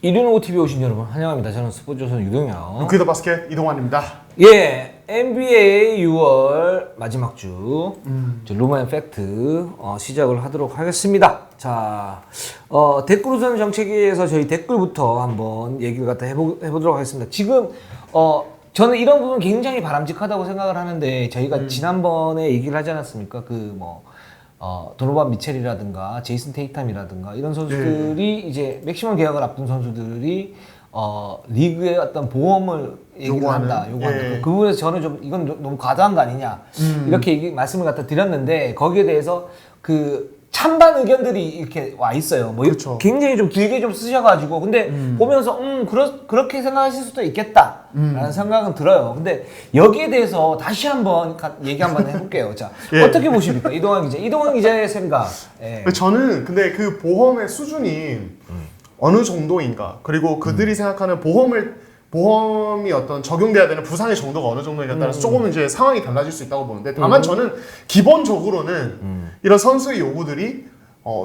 이륜 OTV 오신 여러분 환영합니다. 저는 스포츠조선 유동현. 루키더 바스켓 이동환입니다. 예, NBA 6월 마지막 주 루먼 팩트 시작을 하도록 하겠습니다. 자, 댓글 우선 정책위에서 저희 댓글부터 한번 얘기를 갖다 해보도록 하겠습니다. 지금 저는 이런 부분 굉장히 바람직하다고 생각을 하는데 저희가 지난번에 얘기를 하지 않았습니까? 도노반 미첼이라든가 제이슨 테이텀이라든가 이런 선수들이 이제 맥시멈 계약을 앞둔 선수들이 리그의 어떤 보험을 요구한다. 예. 그 부분에서 저는 좀 이건 너무 과도한 거 아니냐 이렇게 말씀을 갖다 드렸는데 거기에 대해서 그 찬반 의견들이 이렇게 와 있어요. 뭐 그쵸. 굉장히 좀 길게 좀 쓰셔가지고 근데 보면서 그렇게 생각하실 수도 있겠다라는 생각은 들어요. 근데 여기에 대해서 다시 한번 얘기 한번 해볼게요. 자, 예. 어떻게 보십니까, 이동환 기자? 이동환 기자의 생각. 예. 저는 근데 그 보험의 수준이 어느 정도인가, 그리고 그들이 생각하는 보험이 어떤 적용돼야 되는 부상의 정도가 어느 정도인가에 따라서 조금 이제 상황이 달라질 수 있다고 보는데, 다만 저는 기본적으로는 이런 선수의 요구들이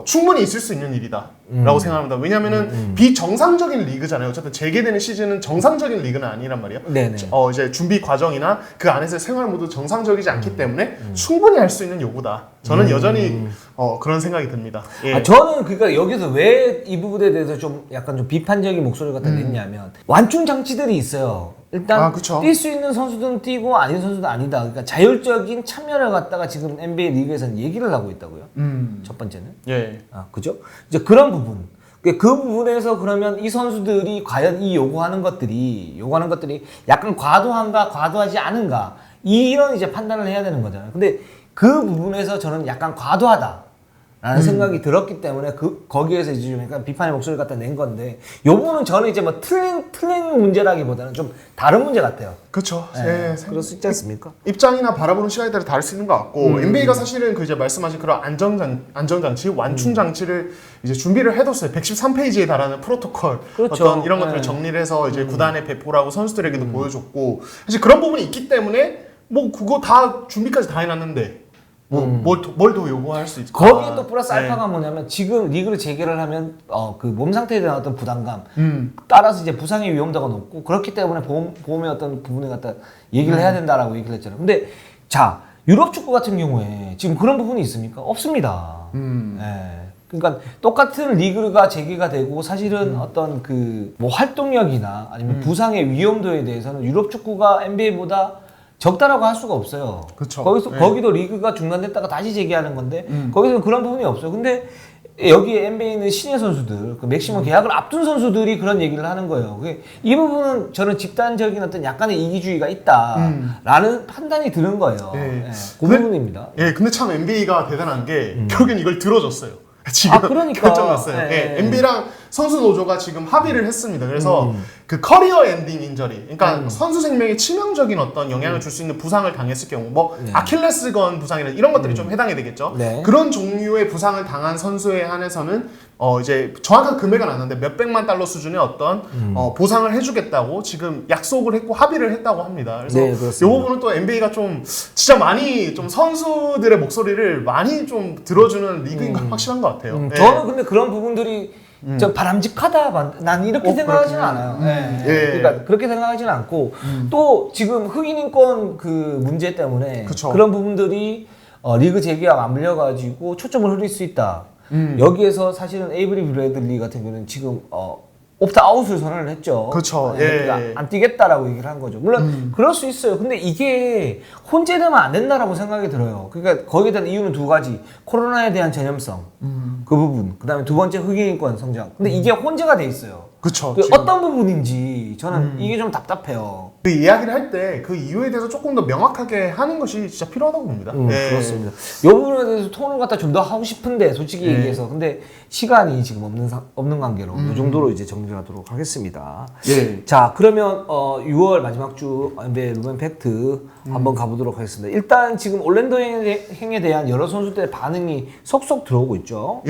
충분히 있을 수 있는 일이다라고 생각합니다. 왜냐면은 비정상적인 리그잖아요. 어쨌든 재개되는 시즌은 정상적인 리그는 아니란 말이에요. 네네. 이제 준비 과정이나 그 안에서의 생활 모두 정상적이지 않기 때문에 충분히 할 수 있는 요구다. 저는 여전히 그런 생각이 듭니다. 예. 저는 그러니까 여기서 왜 이 부분에 대해서 좀 약간 좀 비판적인 목소리를 갖다 냈냐면 완충 장치들이 있어요. 일단 뛸 수 있는 선수들은 뛰고 아닌 선수는 아니다. 그러니까 자율적인 참여를 갖다가 지금 NBA 리그에서는 얘기를 하고 있다고요. 첫 번째는. 예. 그죠? 이제 그런 부분. 그 부분에서 그러면 이 선수들이 과연 이 요구하는 것들이 약간 과도한가, 과도하지 않은가, 이런 이제 판단을 해야 되는 거잖아요. 근데 그 부분에서 저는 약간 과도하다라는 생각이 들었기 때문에 거기에서 이제 좀 약간 비판의 목소리를 갖다 낸 건데, 요거는 저는 이제 뭐 틀린 문제라기보다는 좀 다른 문제 같아요. 그렇죠. 예, 그럴 수 있지 않습니까? 입장이나 바라보는 시각에 따라 다를 수 있는 것 같고, NBA가 사실은 그 이제 말씀하신 그런 안전장치, 완충 장치를 이제 준비를 해뒀어요. 113페이지에 달하는 프로토콜, 그렇죠. 어떤 이런 것들을 정리를 해서 이제 구단에 배포하고 선수들에게도 보여줬고, 사실 그런 부분이 있기 때문에 뭐 그거 다 준비까지 다 해놨는데 뭘 더 요구할 수 있을까? 거기에 또 플러스 알파가 뭐냐면, 지금 리그를 재개를 하면 그 몸 상태에 대한 어떤 부담감 따라서 이제 부상의 위험도가 높고, 그렇기 때문에 보험의 어떤 부분에 갖다 얘기를 해야 된다라고 얘기를 했잖아요. 근데 자, 유럽 축구 같은 경우에 지금 그런 부분이 있습니까? 없습니다. 예. 그러니까 똑같은 리그가 재개가 되고 사실은 어떤 뭐 활동력이나 아니면 부상의 위험도에 대해서는 유럽 축구가 NBA보다 적다라고 할 수가 없어요. 그쵸. 거기도 리그가 중단됐다가 다시 재개하는 건데, 거기서는 그런 부분이 없어요. 근데 여기 NBA는 신예 선수들, 그 맥시멈 계약을 앞둔 선수들이 그런 얘기를 하는 거예요. 이 부분은 저는 집단적인 어떤 약간의 이기주의가 있다라는 판단이 드는 거예요. 그 부분입니다. 근데 참 NBA가 대단한 게 결국엔 이걸 들어줬어요. 지금 그러니까. 결정났어요. NBA랑 선수 노조가 지금 합의를 했습니다. 그래서 그 커리어 엔딩 인저리, 그러니까 선수 생명에 치명적인 어떤 영향을 줄 수 있는 부상을 당했을 경우, 아킬레스건 부상이나 이런 것들이 좀 해당이 되겠죠. 그런 종류의 부상을 당한 선수에 한해서는 이제 정확한 금액은 안 나는데 몇백만 달러 수준의 어떤 보상을 해주겠다고 지금 약속을 했고 합의를 했다고 합니다. 그래서 이 부분은 또 NBA가 좀 진짜 많이 좀 선수들의 목소리를 많이 좀 들어주는 리그인 건 확실한 것 같아요. 저는 근데 그런 부분들이 좀 바람직하다, 난 이렇게 생각하지는 않아요. 그러니까 그렇게 생각하지는 않고, 또 지금 흑인 인권 그 문제 때문에 그런 부분들이 리그 재개가 맞물려가지고 초점을 흐릴 수 있다. 여기에서 사실은 에이브리 브래들리 같은 경우는 지금 옵트아웃을 선언을 했죠. 그렇죠. 그러니까 안 뛰겠다라고 얘기를 한 거죠. 물론 그럴 수 있어요. 근데 이게 혼재되면 안 된다라고 생각이 들어요. 그러니까 거기에 대한 이유는 두 가지. 코로나에 대한 전염성, 그 부분. 그다음에 두 번째 흑인인권 성장. 근데 이게 혼재가 돼 있어요. 그쵸. 어떤 부분인지 저는 이게 좀 답답해요. 그 이야기를 할 때 그 이유에 대해서 조금 더 명확하게 하는 것이 진짜 필요하다고 봅니다. 그렇습니다. 이 부분에 대해서 토론을 갖다 좀 더 하고 싶은데, 솔직히 얘기해서. 근데 시간이 지금 없는 관계로 이 정도로 이제 정리를 하도록 하겠습니다. 자, 그러면 6월 마지막 주 NBA 루멘 팩트 한번 가보도록 하겠습니다. 일단 지금 올랜도 행에 대한 여러 선수들의 반응이 속속 들어오고 있죠.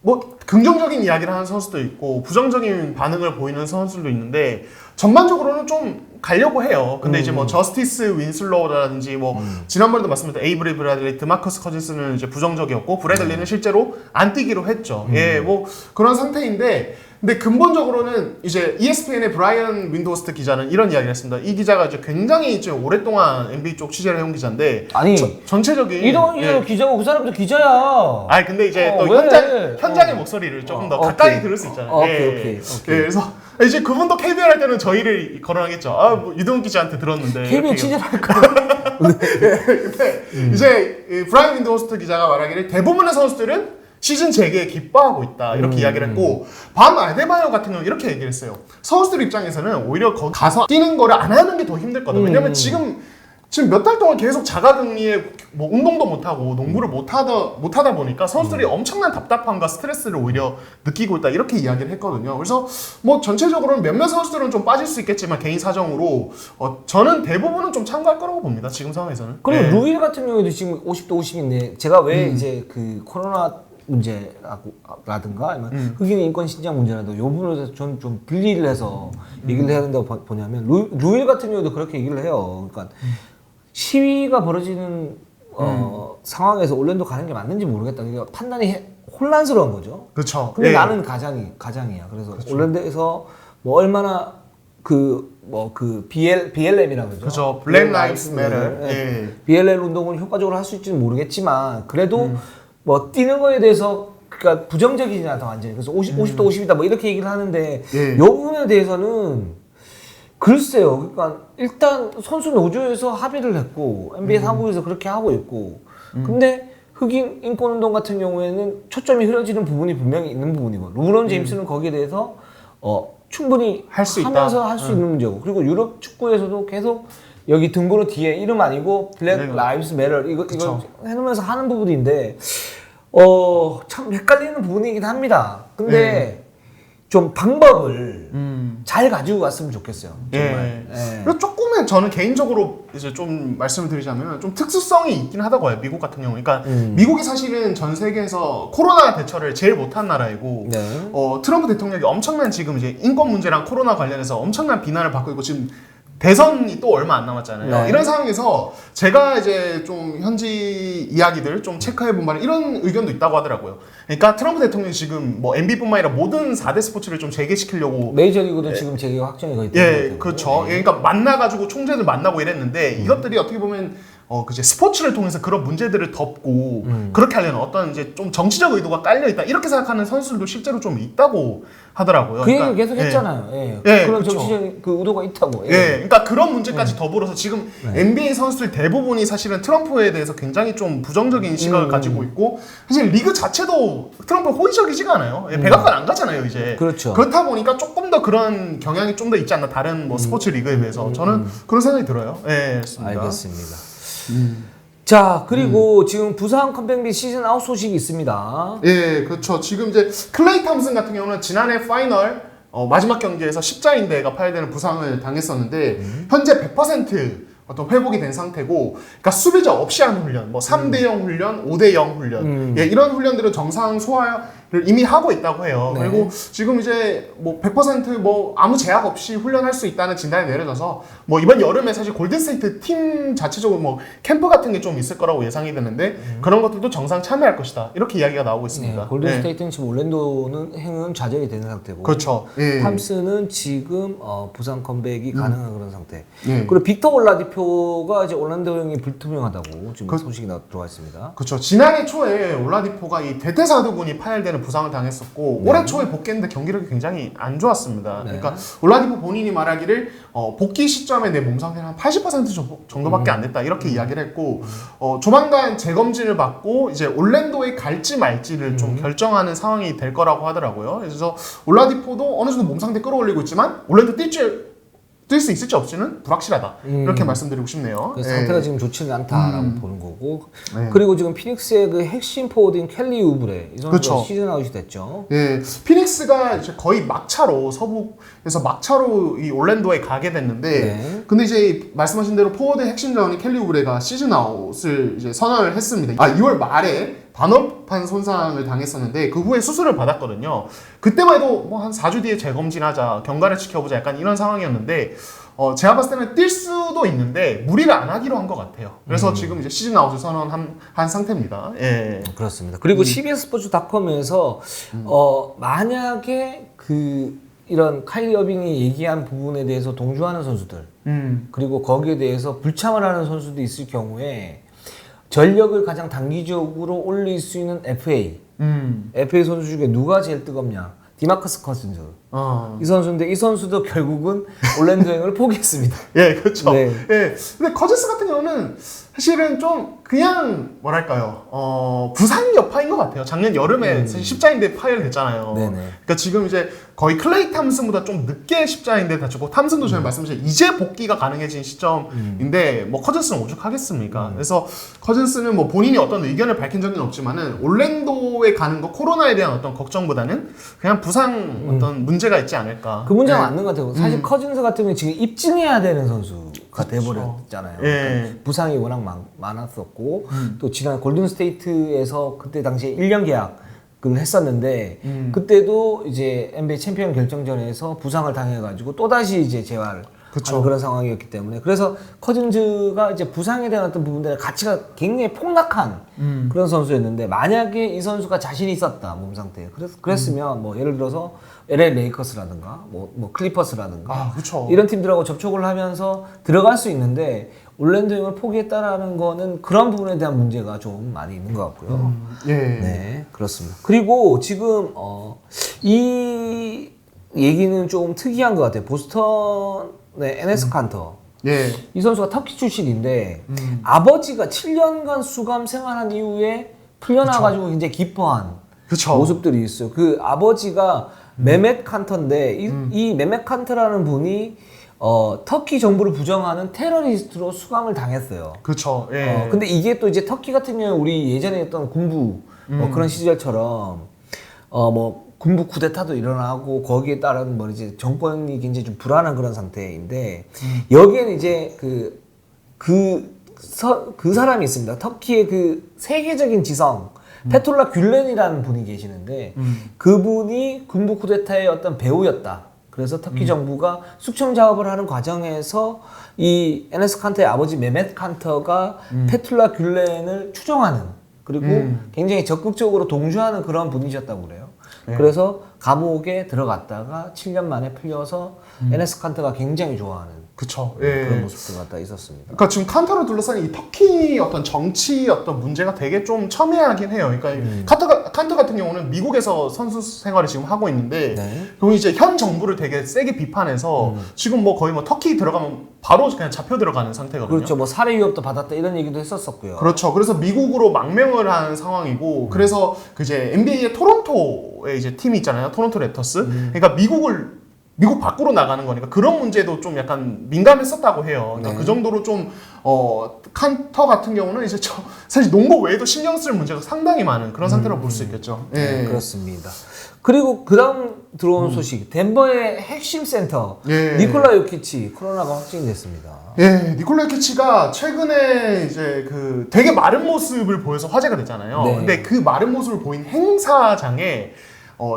뭐 긍정적인 이야기를 하는 선수도 있고 부정적인 반응을 보이는 선수들도 있는데, 전반적으로는 좀 가려고 해요. 근데 이제 뭐 저스티스 윈슬로우라든지 지난번에도 말씀드렸던 에이브리 브래들리, 드마커스 커즌스는 이제 부정적이었고, 브래들리는 실제로 안 뛰기로 했죠. 뭐 그런 상태인데, 근데 근본적으로는 이제 ESPN의 브라이언 윈도우스트 기자는 이런 이야기를 했습니다. 이 기자가 이제 굉장히 이제 오랫동안 NBA 쪽 취재를 해온 기자인데 아니 전체적인 이런 기자고 그 사람도 기자야. 아니 근데 이제 또 왜? 현장의 목소리를 조금 더 가까이 들을 수 있잖아요. 오케이. 그래서 이제 그분도 KBL 할 때는 저희를 거론하겠죠. 뭐 유동훈 기자한테 들었는데. KBL 취재를 할까? 근데 이제 이 브라이언 윈도우스트 기자가 말하기를 대부분의 선수들은 시즌 재개에 기뻐하고 있다 이렇게 이야기를 했고 밤 아데바요 같은 경우는 이렇게 얘기를 했어요. 선수들 입장에서는 오히려 거기 가서 뛰는 거를 안 하는 게 더 힘들거든. 왜냐면 지금 몇 달 동안 계속 자가격리에 뭐 운동도 못하고 농구를 못하다 보니까 선수들이 엄청난 답답함과 스트레스를 오히려 느끼고 있다 이렇게 이야기를 했거든요. 그래서 뭐 전체적으로는 몇몇 선수들은 좀 빠질 수 있겠지만 개인 사정으로 저는 대부분은 좀 참가할 거라고 봅니다. 지금 상황에서는. 그리고 루일 같은 경우에도 지금 50대 50인데 제가 왜 이제 그 코로나 문제라든가 아니면 흑인 인권 신장 문제라도 이 부분에 대해서 저는 좀 분리를 해서 얘기를 해야 된다고 보냐면 루일 같은 경우도 그렇게 얘기를 해요. 그러니까 시위가 벌어지는 상황에서 올랜도 가는 게 맞는지 모르겠다. 그러니까 판단이 혼란스러운 거죠. 그렇죠. 근데 나는 가장이야. 그래서 올랜도에서 뭐 얼마나 BLM이라고 그러죠. 그렇죠. Black Lives Matter. BLM 운동을 효과적으로 할 수 있지는 모르겠지만 그래도 뭐 뛰는 거에 대해서 그러니까 부정적이진 않다 완전히. 그래서 50대 50이다 뭐 이렇게 얘기를 하는데 이 부분에 대해서는 글쎄요. 그러니까 일단 선수 노조에서 합의를 했고 NBA 사무부에서 그렇게 하고 있고 근데 흑인 인권 운동 같은 경우에는 초점이 흐려지는 부분이 분명히 있는 부분이고 르브론 제임스는 거기에 대해서 충분히 할 수 하면서 할 수 있는 문제고 그리고 유럽 축구에서도 계속 여기 등번호 뒤에 이름 아니고 블랙 라이브스 매터 이거 해놓으면서 하는 부분인데 참 헷갈리는 부분이긴 합니다. 근데 좀 방법을 잘 가지고 갔으면 좋겠어요. 정말. 그리고 조금은 저는 개인적으로 이제 좀 말씀을 드리자면 좀 특수성이 있긴 하다고요. 미국 같은 경우. 그러니까 미국이 사실은 전 세계에서 코로나 대처를 제일 못한 나라이고 트럼프 대통령이 엄청난 지금 이제 인권 문제랑 코로나 관련해서 엄청난 비난을 받고 있고 지금 대선이 또 얼마 안 남았잖아요. 이런 상황에서 제가 이제 좀 현지 이야기들 좀 체크해 본 바는 이런 의견도 있다고 하더라고요. 그러니까 트럼프 대통령이 지금 뭐 NBA뿐만 아니라 모든 4대 스포츠를 좀 재개시키려고 메이저리그도 지금 재개가 확정이 거의 됐고 그렇죠. 그러니까 만나가지고 총재들 만나고 이랬는데 이것들이 어떻게 보면 그제 스포츠를 통해서 그런 문제들을 덮고 그렇게 하려는 어떤 이제 좀 정치적 의도가 깔려 있다 이렇게 생각하는 선수들도 실제로 좀 있다고 하더라고요. 그 얘기 계속 했잖아요. 그런 정치적 그 의도가 있다고. 그러니까 그런 문제까지 더불어서 지금 NBA 선수들 대부분이 사실은 트럼프에 대해서 굉장히 좀 부정적인 시각을 가지고 있고 사실 리그 자체도 트럼프 호의적이지가 않아요. 백악관 안 가잖아요 이제. 그렇죠. 그렇다 보니까 조금 더 그런 경향이 좀 더 있지 않나 다른 뭐 스포츠 리그에 비해서 저는 그런 생각이 들어요. 알겠습니다. 자 그리고 지금 부상 컴백비 시즌 아웃 소식이 있습니다. 그렇죠. 지금 이제 클레이 탐슨 같은 경우는 지난해 파이널 마지막 경기에서 십자인대가 파열되는 부상을 당했었는데 현재 100% 어떤 회복이 된 상태고, 그러니까 수비자 없이 하는 훈련, 뭐 3대0 훈련, 5대0 훈련, 이런 훈련들은 정상 소화를 이미 하고 있다고 해요. 그리고 지금 이제 뭐 100% 아무 제약 없이 훈련할 수 있다는 진단이 내려져서 뭐 이번 여름에 사실 골든스테이트 팀 자체적으로 뭐 캠프 같은 게 좀 있을 거라고 예상이 되는데 그런 것들도 정상 참여할 것이다 이렇게 이야기가 나오고 있습니다. 골든스테이트는 지금 올랜도는 행은 좌절이 되는 상태고, 그렇죠. 탐스는 지금 부상 컴백이 가능한 그런 상태. 그리고 빅터 올라디포가 이제 올란도 형이 불투명하다고 지금 소식이 들어와 있습니다. 그렇죠. 지난해 초에 올라디포가 이 대퇴사두근이 파열되는 부상을 당했었고 올해 초에 복귀했는데 경기력이 굉장히 안 좋았습니다. 그러니까 올라디포 본인이 말하기를 복귀 시점에 내 몸 상태는 한 80% 정도밖에 안 됐다 이렇게 이야기를 했고 조만간 재검진을 받고 이제 올랜도에 갈지 말지를 좀 결정하는 상황이 될 거라고 하더라고요. 그래서 올라디포도 어느 정도 몸 상태 끌어올리고 있지만 올랜도 뛸 수 있을지 없지는 불확실하다 이렇게 말씀드리고 싶네요. 상태가 지금 좋지는 않다라고 보는 거고, 그리고 지금 피닉스의 그 핵심 포워드인 켈리 우브레 이 선수가 시즌 아웃이 됐죠. 피닉스가 이제 거의 막차로 서북에서 막차로 이 올랜도에 가게 됐는데, 근데 이제 말씀하신 대로 포워드 핵심 자원인 켈리 우브레가 시즌 아웃을 이제 선언을 했습니다. 2월 말에 반월판 손상을 당했었는데 그 후에 수술을 받았거든요. 그때만 해도 뭐 한 4주 뒤에 재검진하자, 경과를 지켜보자 약간 이런 상황이었는데 제가 봤을 때는 뛸 수도 있는데 무리를 안 하기로 한 것 같아요. 그래서 지금 이제 시즌 아웃을 선언한 상태입니다. 예. 그렇습니다. 그리고 CBS 스포츠닷컴에서 만약에 이런 카이리 어빙이 얘기한 부분에 대해서 동조하는 선수들 그리고 거기에 대해서 불참을 하는 선수도 있을 경우에 전력을 가장 단기적으로 올릴 수 있는 FA 선수 중에 누가 제일 뜨겁냐? 디마커스 커즌즈. 이 선수인데 이 선수도 결국은 올랜도 행을 포기했습니다. 예, 그렇죠. 네. 예. 근데 커즈스 같은 경우는 사실은 좀 그냥 뭐랄까요, 부상 여파인 것 같아요. 작년 여름에 사실 십자인대 파열 됐잖아요. 네네. 그러니까 지금 이제 거의 클레이 탐슨보다 좀 늦게 십자인대 다쳤고 탐슨도 전에 말씀하신 이제 복귀가 가능해진 시점인데 뭐 커즌스는 오죽하겠습니까? 그래서 커즌스는 뭐 본인이 어떤 의견을 밝힌 적은 없지만은 올랜도에 가는 거 코로나에 대한 어떤 걱정보다는 그냥 부상 어떤 문제가 있지 않을까. 그 문제가 네. 맞는 것 같아요. 사실 커즌스 같은 경우는 지금 입증해야 되는 선수가 그쵸. 돼버렸잖아요. 예. 그러니까 부상이 워낙 많았었고 또 지난 골든스테이트에서 그때 당시에 1년 계약을 했었는데 그때도 이제 NBA 챔피언 결정전에서 부상을 당해가지고 또다시 이제 재활 그쵸. 하는 그런 상황이었기 때문에 그래서 커즌즈가 이제 부상에 대한 어떤 부분들의 가치가 굉장히 폭락한 그런 선수였는데 만약에 이 선수가 자신이 있었다 몸 상태에 그랬으면 뭐 예를 들어서 LA 레이커스라든가 뭐 클리퍼스라든가 그쵸. 이런 팀들하고 접촉을 하면서 들어갈 수 있는데 올랜도 행을 포기했다라는 거는 그런 부분에 대한 문제가 좀 많이 있는 것 같고요. 예. 네, 그렇습니다. 그리고 지금 이 얘기는 조금 특이한 것 같아요. 보스턴의 에네스 칸터. 예. 이 선수가 터키 출신인데 아버지가 7년간 수감 생활한 이후에 풀려나가지고 굉장히 기뻐한 그쵸. 모습들이 있어요. 그 아버지가 메멧 칸터인데 이 메멧 칸터라는 분이 터키 정부를 부정하는 테러리스트로 수감을 당했어요. 그렇죠. 예. 근데 이게 또 이제 터키 같은 경우는 우리 예전에 했던 군부 그런 시절처럼 뭐 군부 쿠데타도 일어나고 거기에 따른 뭐 이제 정권이 굉장히 좀 불안한 그런 상태인데 여기에는 이제 그 사람이 있습니다. 터키의 그 세계적인 지성 페톨라 귤렌이라는 분이 계시는데 그분이 군부 쿠데타의 어떤 배후였다. 그래서 터키 정부가 숙청 작업을 하는 과정에서 이 에네스 칸터의 아버지 메멧 칸터가 페툴라 귤렌을 추종하는 그리고 굉장히 적극적으로 동조하는 그런 분이셨다고 그래요. 그래서 감옥에 들어갔다가 7년 만에 풀려서 에네스 칸터가 굉장히 좋아하는 그쵸. 그런 예. 모습들 갖다 있었습니다. 그러니까 지금 칸터를 둘러싼 이 터키 어떤 정치 어떤 문제가 되게 좀 첨예하긴 해요. 그러니까 칸터 같은 경우는 미국에서 선수 생활을 지금 하고 있는데, 네. 그리고 이제 현 정부를 되게 세게 비판해서 지금 뭐 거의 뭐 터키 들어가면 바로 그냥 잡혀 들어가는 상태거든요. 그렇죠. 뭐 살해 위협도 받았다 이런 얘기도 했었었고요. 그렇죠. 그래서 미국으로 망명을 한 상황이고, 그래서 그 이제 NBA의 토론토에 이제 팀이 있잖아요. 토론토 랩터스. 그러니까 미국 밖으로 나가는 거니까 그런 문제도 좀 약간 민감했었다고 해요. 그러니까 네. 그 정도로 좀 칸터 같은 경우는 이제 사실 농구 외에도 신경 쓸 문제가 상당히 많은 그런 상태로 볼 수 있겠죠. 네, 예. 그렇습니다. 그리고 그다음 들어온 소식, 덴버의 핵심 센터 예. 니콜라 요키치 코로나가 확진됐습니다. 예, 니콜라 요키치가 최근에 이제 그 되게 마른 모습을 보여서 화제가 됐잖아요. 네. 근데 그 마른 모습을 보인 행사장에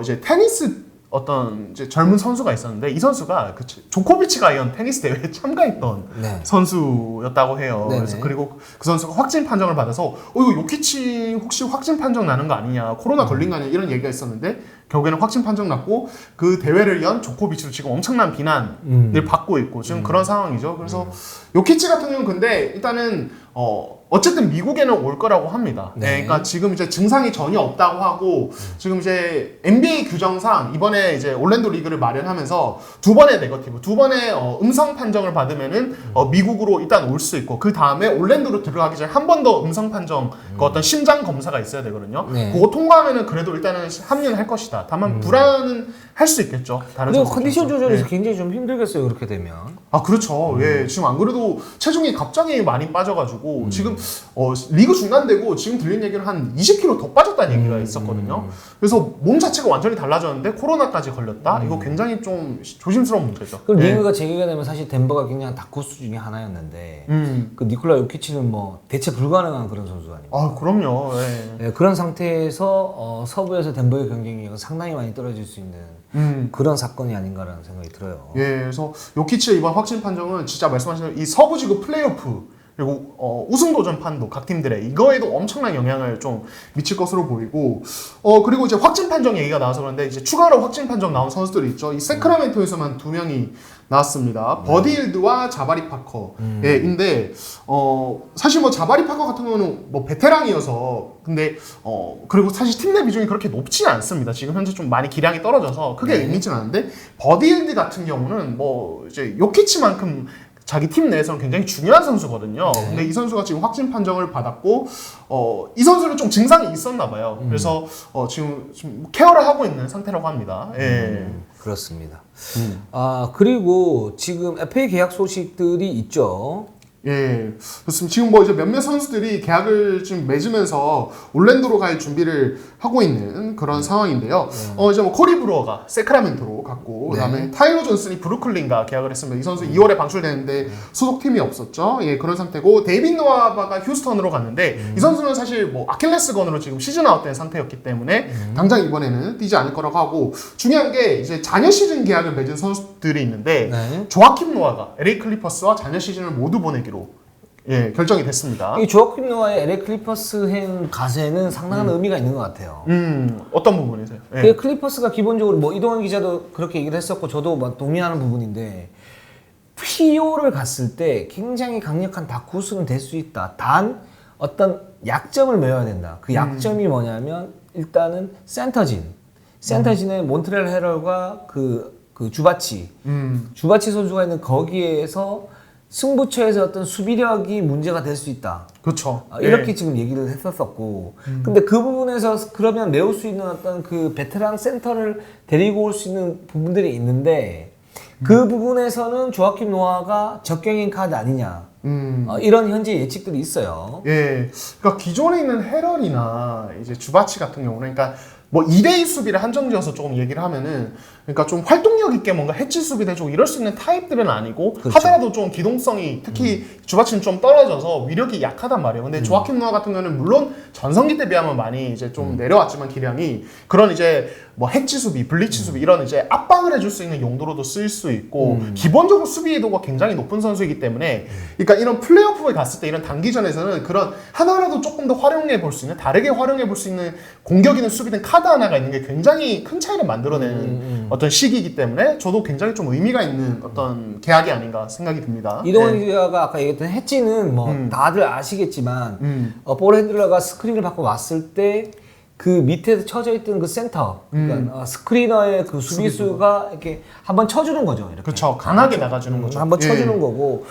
이제 테니스 어떤 이제 젊은 선수가 있었는데 이 선수가 그 조코비치가 이런 테니스 대회에 참가했던 네. 선수였다고 해요. 네네. 그래서 그리고 그 선수가 확진 판정을 받아서 이거 요키치 혹시 확진 판정 나는 거 아니냐, 코로나 걸린 거 아니냐 이런 얘기가 있었는데 결국에는 확진 판정 났고 그 대회를 연 조코비치로 지금 엄청난 비난을 받고 있고 지금 그런 상황이죠. 그래서 요키치 같은 경우는 근데 일단은 어쨌든 미국에는 올 거라고 합니다. 네. 네, 그러니까 지금 이제 증상이 전혀 없다고 하고 지금 이제 NBA 규정상 이번에 이제 올랜도 리그를 마련하면서 두 번의 네거티브, 두 번의 음성 판정을 받으면은 미국으로 일단 올 수 있고 그 다음에 올랜도로 들어가기 전에 한 번 더 음성 판정 그 어떤 심장 검사가 있어야 되거든요. 네. 그거 통과하면은 그래도 일단은 합류는 할 것이다. 다만 불안은 할 수 있겠죠. 다른 그리고 선수들도. 컨디션 조절에서 네. 굉장히 좀 힘들겠어요. 그렇게 되면. 아 그렇죠. 예, 지금 안 그래도 체중이 갑자기 많이 빠져가지고 지금 리그 중단되고 지금 들린 얘기는 한 20kg 더 빠졌다는 얘기가 있었거든요. 그래서 몸 자체가 완전히 달라졌는데 코로나까지 걸렸다. 이거 굉장히 좀 조심스러운 문제죠. 그럼 예. 리그가 재개가 되면 사실 덴버가 굉장히 다크호스 중에 하나였는데 그 니콜라 요키치는 뭐 대체 불가능한 그런 선수 아닙니까? 아 그럼요. 예. 네, 그런 상태에서 서부에서 덴버의 경쟁력은 상당히 많이 떨어질 수 있는 그런 사건이 아닌가라는 생각이 들어요. 예, 그래서 요키치의 이번 확진 판정은 진짜 말씀하신 대로 이 서부지구 플레이오프 그리고 우승 도전 판도 각 팀들의 이거에도 엄청난 영향을 좀 미칠 것으로 보이고 그리고 이제 확진 판정 얘기가 나와서 그런데 이제 추가로 확진 판정 나온 선수들이 있죠. 이 세크라멘토에서만 2명이 나왔습니다. 버디 힐드와 자바리 파커인데 사실 뭐 자바리 파커 같은 경우는 뭐 베테랑이어서 근데 그리고 사실 팀 내 비중이 그렇게 높지 않습니다. 지금 현재 좀 많이 기량이 떨어져서 크게 의미 있지는 않은데 버디 힐드 같은 경우는 뭐 이제 요키치만큼 자기 팀 내에서는 굉장히 중요한 선수거든요. 근데 이 선수가 지금 확진 판정을 받았고, 이 선수는 좀 증상이 있었나 봐요. 그래서 지금 좀 케어를 하고 있는 상태라고 합니다. 예. 그렇습니다. 그리고 지금 FA 계약 소식들이 있죠. 예, 그렇습니다. 지금 뭐 이제 몇몇 선수들이 계약을 지금 맺으면서 올랜도로 갈 준비를 하고 있는 그런 상황인데요. 이제 뭐 코리 브루어가 세크라멘토로 갔고, 그다음에 타일러 존슨이 브루클린과 계약을 했습니다. 이 선수 2월에 방출되는데 소속팀이 없었죠. 예, 그런 상태고 데이빗 노아바가 휴스턴으로 갔는데 이 선수는 사실 뭐 아킬레스건으로 지금 시즌 아웃된 상태였기 때문에 당장 이번에는 뛰지 않을 거라고 하고 중요한 게 이제 잔여 시즌 계약을 맺은 선수들이 있는데 조아킴 노아가 LA 클리퍼스와 잔여 시즌을 모두 보내기로 결정이 됐습니다. 이 조아킴 노아의 LA 클리퍼스행 가세는 상당한 의미가 있는 것 같아요. 어떤 부분이세요? 그 클리퍼스가 기본적으로 뭐 이동환 기자도 그렇게 얘기를 했었고 저도 막 동의하는 부분인데 PO를 갔을 때 굉장히 강력한 다크 우승은 될 수 있다. 단 어떤 약점을 메워야 된다. 그 약점이 뭐냐면 일단은 센터진의 몬트레al 헤럴과 그 주바치 선수가 있는 거기에서 승부처에서 어떤 수비력이 문제가 될 수 있다. 그렇죠. 이렇게 지금 얘기를 했었었고. 근데 그 부분에서 그러면 메울 수 있는 어떤 그 베테랑 센터를 데리고 올 수 있는 부분들이 있는데 그 부분에서는 조아킴 노아가 적격인 카드 아니냐. 이런 현재 예측들이 있어요. 예. 그러니까 기존에 있는 헤럴이나 이제 주바치 같은 경우는 그러니까 뭐 2대2 수비를 한정지어서 조금 얘기를 하면은 그러니까 좀 활동력 있게 뭔가 해치 수비를 해주고 이럴 수 있는 타입들은 아니고 그렇죠. 하더라도 좀 기동성이 특히 주바치는 좀 떨어져서 위력이 약하단 말이에요. 근데 조아킴 노아 같은 경우는 물론 전성기 때 비하면 많이 이제 좀 내려왔지만 기량이 그런 이제 뭐 해치 수비, 블리치 수비 이런 이제 압박을 해줄 수 있는 용도로도 쓸 수 있고 기본적으로 수비 이도가 굉장히 높은 선수이기 때문에 그러니까 이런 플레이오프에 갔을 때 이런 단기전에서는 그런 하나라도 조금 더 활용해 볼 수 있는 다르게 활용해 볼 수 있는 공격이든 수비든 카드 하나가 있는 게 굉장히 큰 차이를 만들어내는 어떤 시기이기 때문에 저도 굉장히 좀 의미가 있는 어떤 계약이 아닌가 생각이 듭니다. 이동환 기자가 아까 얘기했던 해치는 뭐 다들 아시겠지만 볼 핸들러가 스크린을 받고 왔을 때 그 밑에서 쳐져 있던 그 센터, 그러니까 스크리너의 그 수비수가 이렇게 한번 쳐주는 거죠. 이렇게. 그렇죠. 강하게 나가주는 거죠. 한번 쳐주는 거고,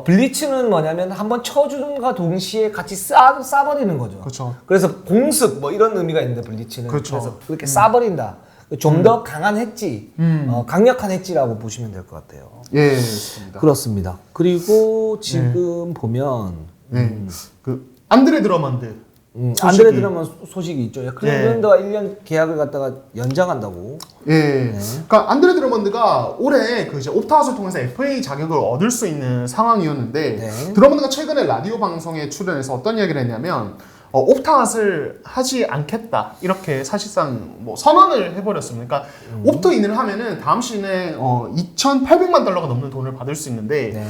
블리츠는 뭐냐면 한번 쳐주는과 동시에 같이 쏴버리는 거죠. 그렇죠. 그래서 공습 뭐 이런 의미가 있는데 블리츠는 그렇죠. 그래서 그렇게 쏴버린다. 좀 더 강한 엣지, 강력한 엣지라고 보시면 될 것 같아요. 예, 그렇습니다. 그렇습니다. 그리고 지금 보면 그 안드레 드러먼드 안드레 드러먼 소식이 있죠. 클리블랜드와 1년 계약을 갖다가 연장한다고. 예. 그러니까 안드레 드러먼드가 올해 그 이제 옵타웃을 통해서 FA 자격을 얻을 수 있는 상황이었는데 드러먼드가 최근에 라디오 방송에 출연해서 어떤 이야기를 했냐면 옵타웃을 하지 않겠다 이렇게 사실상 뭐 선언을 해버렸습니다. 그러니까 옵트인을 하면은 다음 시즌에 2,800만 달러가 넘는 돈을 받을 수 있는데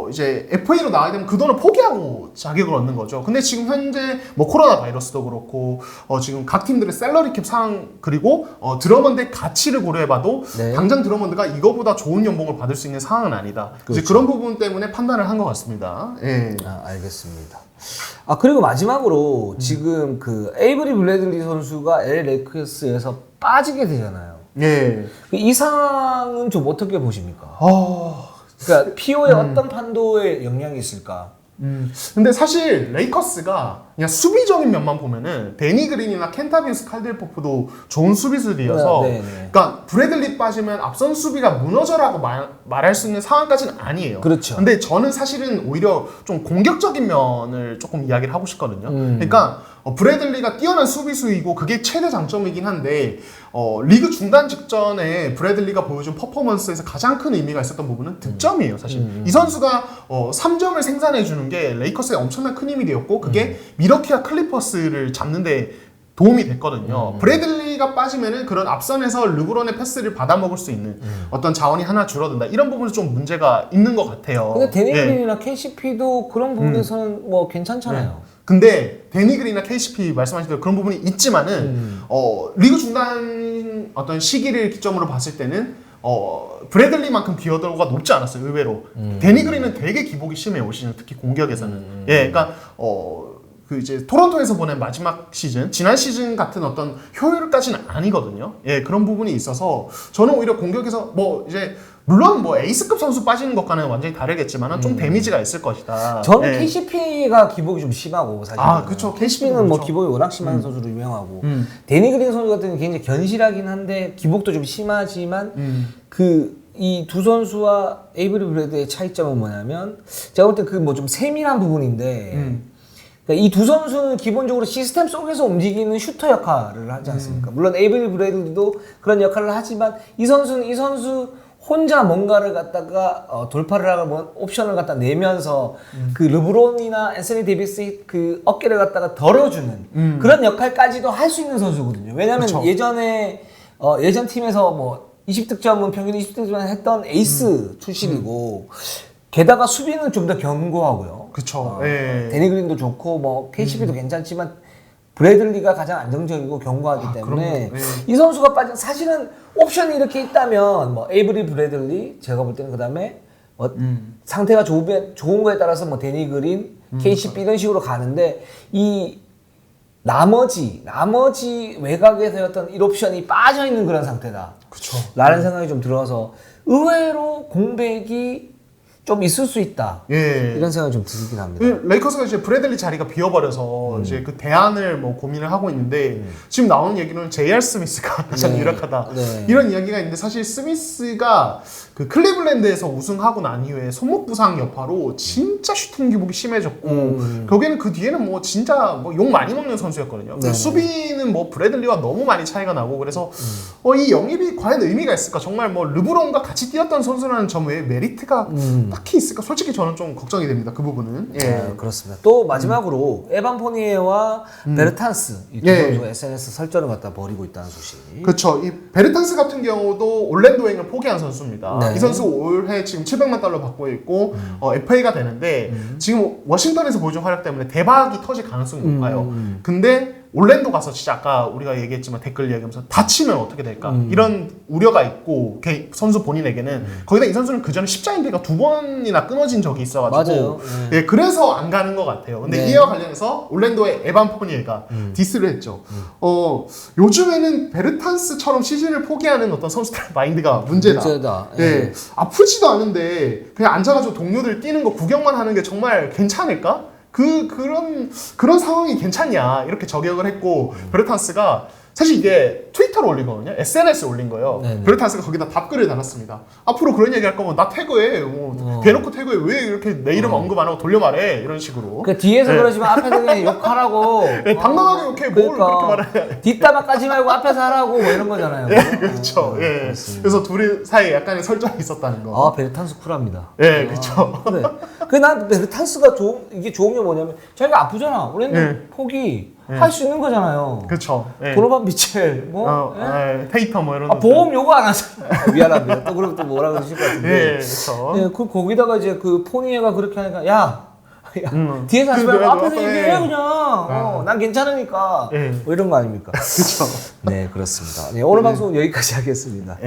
이제 FA로 나가게 되면 그 돈을 포기하고 자격을 얻는 거죠. 근데 지금 현재 뭐 코로나 바이러스도 그렇고 지금 각 팀들의 샐러리 캡 상황 그리고 드러먼드의 가치를 고려해봐도 당장 드러먼드가 이거보다 좋은 연봉을 받을 수 있는 상황은 아니다. 그렇죠. 이제 그런 부분 때문에 판단을 한 것 같습니다. 예. 알겠습니다. 그리고 마지막으로 지금 그 에이브리 블래들리 선수가 LA 레이커스에서 빠지게 되잖아요. 예. 이 상황은 좀 어떻게 보십니까? 그러니까 PO에 어떤 판도에 영향이 있을까? 근데 사실 레이커스가 그냥 수비적인 면만 보면은 데니 그린이나 켄타비우스 칼델 포프도 좋은 수비수들이어서 그러니까 브래들리 빠지면 앞선 수비가 무너져라고 말할 수 있는 상황까지는 아니에요. 그렇죠. 근데 저는 사실은 오히려 좀 공격적인 면을 조금 이야기를 하고 싶거든요. 그러니까 브래들리가 뛰어난 수비수이고 그게 최대 장점이긴 한데 리그 중단 직전에 브래들리가 보여준 퍼포먼스에서 가장 큰 의미가 있었던 부분은 득점이에요. 사실 이 선수가 3점을 생산해 주는 게 레이커스에 엄청난 큰 힘이 되었고 그게 미러키와 클리퍼스를 잡는데 도움이 됐거든요. 브래들리가 빠지면은 그런 앞선에서 르브론의 패스를 받아먹을 수 있는 어떤 자원이 하나 줄어든다. 이런 부분은 좀 문제가 있는 것 같아요. 근데 데니 예. 그린이나 KCP도 그런 부분에서는 뭐 괜찮잖아요. 근데 데니 그린이나 KCP 말씀하신 대로 그런 부분이 있지만은 리그 중단 어떤 시기를 기점으로 봤을 때는 브래들리만큼 기여도가 높지 않았어요. 의외로 데니 그린은 되게 기복이 심해요. 올 시즌 특히 공격에서는. 예, 그러니까 그 이제 토론토에서 보낸 마지막 시즌, 지난 시즌 같은 어떤 효율까지는 아니거든요. 예, 그런 부분이 있어서 저는 오히려 공격에서 뭐 이제 물론 뭐 에이스급 선수 빠지는 것과는 완전히 다르겠지만 좀 데미지가 있을 것이다. 저는 예. KCP가 기복이 좀 심하고 사실. 그쵸. KCP는 뭐 그렇죠. 기복이 워낙 심한 선수로 유명하고 데니 그린 선수 같은 경우는 굉장히 견실하긴 한데 기복도 좀 심하지만 이 두 선수와 에이브리 브래드의 차이점은 뭐냐면 제가 볼 때 그 뭐 좀 세밀한 부분인데 그러니까 이 두 선수는 기본적으로 시스템 속에서 움직이는 슈터 역할을 하지 않습니까? 물론 에이브리 브래드도 그런 역할을 하지만 이 선수는 이 선수 혼자 뭔가를 갖다가 돌파를 하고 옵션을 갖다 내면서 그 르브론이나 앤서니 데이비스의 그 어깨를 갖다가 덜어주는 그런 역할까지도 할 수 있는 선수거든요. 왜냐하면 그쵸. 예전에 예전 팀에서 뭐 20득점은 평균 20득점 했던 에이스 출신이고 게다가 수비는 좀 더 견고하고요. 그쵸. 예. 데니 그린도 좋고 뭐 KCP도 괜찮지만 브래들리가 가장 안정적이고 견고하기 때문에 그럼요. 이 선수가 빠진 사실은 옵션이 이렇게 있다면 뭐 에이브리 브래들리 제가 볼 때는 그다음에 상태가 좋은 거에 따라서 뭐 데니 그린, KCP 이런 식으로 가는데 이 나머지 외곽에서의 어떤 1옵션이 빠져 있는 그런 상태다. 그쵸. 라는 생각이 좀 들어서 의외로 공백이 좀 있을 수 있다. 예. 이런 생각이 좀 들긴 합니다. 그 레이커스가 이제 브래들리 자리가 비어버려서 이제 그 대안을 뭐 고민을 하고 있는데 지금 나오는 얘기는 J.R. 스미스가 가장 유력하다 이런 이야기가 있는데 사실 스미스가 그 클리블랜드에서 우승하고 난 이후에 손목 부상 여파로 진짜 슈팅 기복이 심해졌고 거기는 그 뒤에는 뭐 진짜 뭐 욕 많이 먹는 선수였거든요. 그리고 수비는 뭐 브래들리와 너무 많이 차이가 나고 그래서 이 영입이 과연 의미가 있을까? 정말 뭐 르브론과 같이 뛰었던 선수라는 점 외에 메리트가 딱히 있을까? 솔직히 저는 좀 걱정이 됩니다. 그 부분은. 예. 그렇습니다. 또 마지막으로 에반 포니에와 베르탄스 이 두 선수가 SNS 설전을 갖다 벌이고 있다는 소식. 그렇죠. 이 베르탄스 같은 경우도 올랜도 행을 포기한 선수입니다. 네. 이 선수 올해 지금 $700만 받고 있고 FA가 되는데 지금 워싱턴에서 보여준 활약 때문에 대박이 터질 가능성이 높아요. 근데 올랜도 가서 진짜 아까 우리가 얘기했지만 댓글 이야기하면서 다치면 어떻게 될까 이런 우려가 있고 선수 본인에게는 거기다 이 선수는 그 전에 십자인대가 2번이나 끊어진 적이 있어가지고 맞아요. 예, 그래서 안 가는 것 같아요. 근데 이와 관련해서 올랜도의 에반 포니에가 디스를 했죠. 요즘에는 베르탄스처럼 시즌을 포기하는 어떤 선수들의 마인드가 문제다. 예. 아프지도 않은데 그냥 앉아가지고 동료들 뛰는 거 구경만 하는 게 정말 괜찮을까? 그런 상황이 괜찮냐 이렇게 저격을 했고 베르탄스가 사실 이게 트위터로 올린 거거든요. SNS에 올린 거예요. 네네. 베르탄스가 거기다 답글을 달았습니다. 앞으로 그런 얘기 할 거면 나 태그해. 대놓고 태그해. 왜 이렇게 내 이름 언급 안 하고 돌려 말해. 이런 식으로. 그 뒤에서 그러시면 앞에서 그냥 욕하라고. 당당하게 욕해. 뭘 그렇게 말해. 뒷담화 까지 말고 앞에서 하라고 뭐 이런 거잖아요. 그렇죠. 예. 그래서 둘이 사이에 약간의 설전이 있었다는 거. 베르탄스 쿨합니다. 예, 그렇죠. 그래. 난 베르탄스가 이게 좋은 게 뭐냐면 자기가 아프잖아. 우리는 포기 할 수 있는 거잖아요. 그렇죠. 예. 도노반 미첼 뭐 테이터 뭐 이런. 보험 요구 안 하잖아. 미안합니다. 또 그럼 또 뭐라 그러실 것 같은데. 예, 그렇죠. 예, 거기다가 이제 그 포니에가 그렇게 하니까 야 뒤에서 하지 말고 앞에서 얘기해 그냥. 난 괜찮으니까. 뭐 이런 거 아닙니까? 그렇죠. 네, 그렇습니다. 네, 오늘 방송은 여기까지 하겠습니다.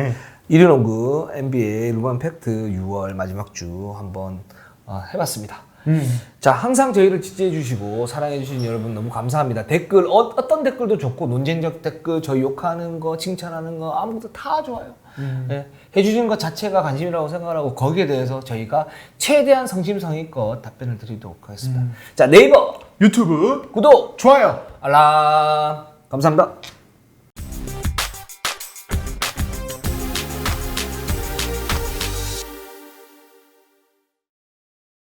일요농구 NBA 루반 팩트 6월 마지막 주 한번 해봤습니다. 자, 항상 저희를 지지해 주시고 사랑해 주시는 여러분 너무 감사합니다. 댓글 어떤 댓글도 좋고 논쟁적 댓글, 저희 욕하는 거, 칭찬하는 거 아무것도 다 좋아요. 네, 해주시는 것 자체가 관심이라고 생각하고 거기에 대해서 저희가 최대한 성심성의껏 답변을 드리도록 하겠습니다. 자, 네이버, 유튜브 구독, 좋아요. 알람 감사합니다.